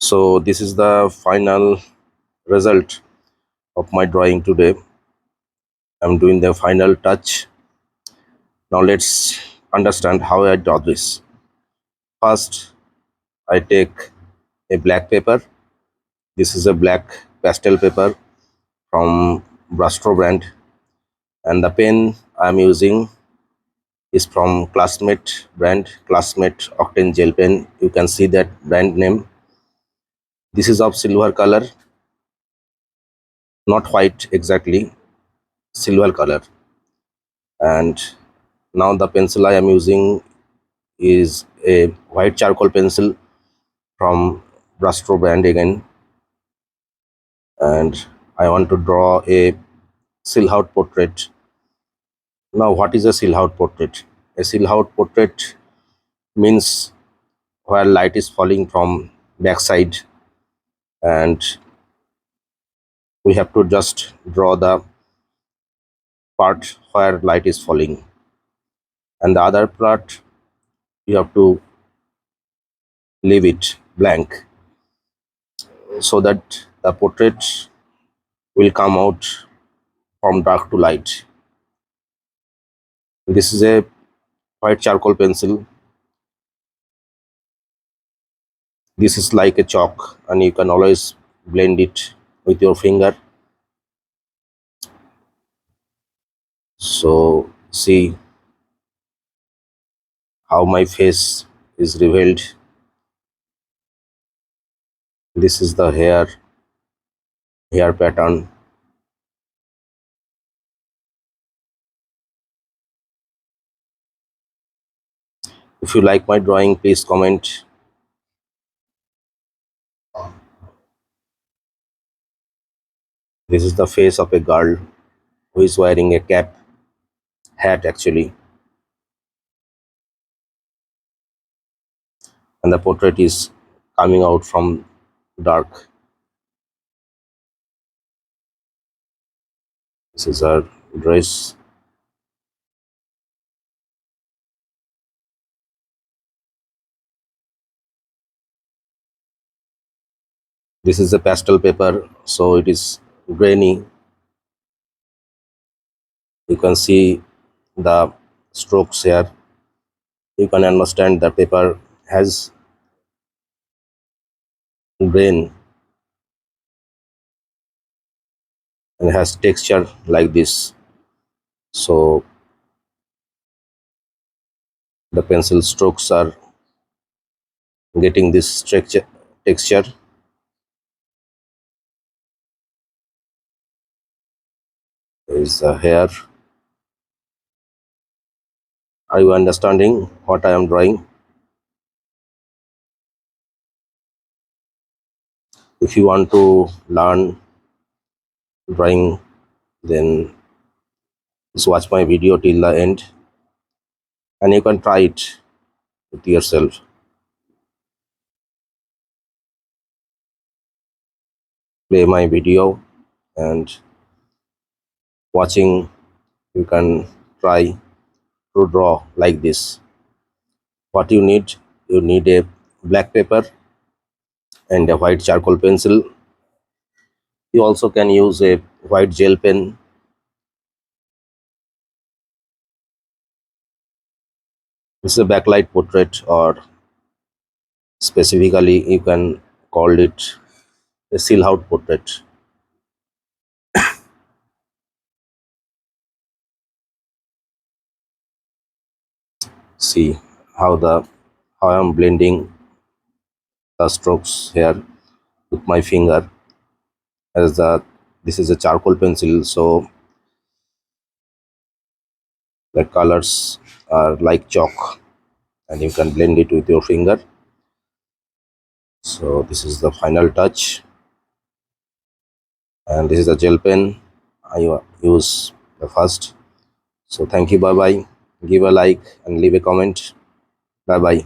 So this is the final result of my drawing today. I'm doing the final touch. Now let's understand how I draw this. First, I take a black paper. This is a black pastel paper from Brastro brand, and the pen I'm using is from Classmate brand, Classmate Octane Gel Pen. You can see that brand name. This is of silver color, not white exactly, silver color. And now the pencil I am using is a white charcoal pencil from Brastro brand again, and I want to draw a silhouette portrait. Now what is a silhouette portrait? A silhouette portrait means where light is falling from backside, and we have to just draw the part where light is falling, and the other part you have to leave it blank so that the portrait will come out from dark to light. This is a white charcoal pencil. This is like a chalk, and you can always blend it with your finger. So see how my face is revealed. This is the hair pattern. If you like my drawing, please comment. This is the face of a girl who is wearing a hat actually, and the portrait is coming out from dark. This is her dress. This is a pastel paper, so it is grainy. You can see the strokes here. You can understand the paper has grain and has texture like this. So the pencil strokes are getting this texture. Is the hair. Are you understanding what I am drawing? If you want to learn drawing, then just watch my video till the end, and you can try it with yourself. Play my video and watching, you can try to draw like this. What you need a black paper and a white charcoal pencil. You also can use a white gel pen. This is a backlight portrait, or specifically you can call it a silhouette portrait. See how I am blending the strokes here with my finger, as this is a charcoal pencil, so the colors are like chalk, and you can blend it with your finger. So this is the final touch, and this is the gel pen I use the first. So thank you, bye bye. Give a like and leave a comment. Bye bye.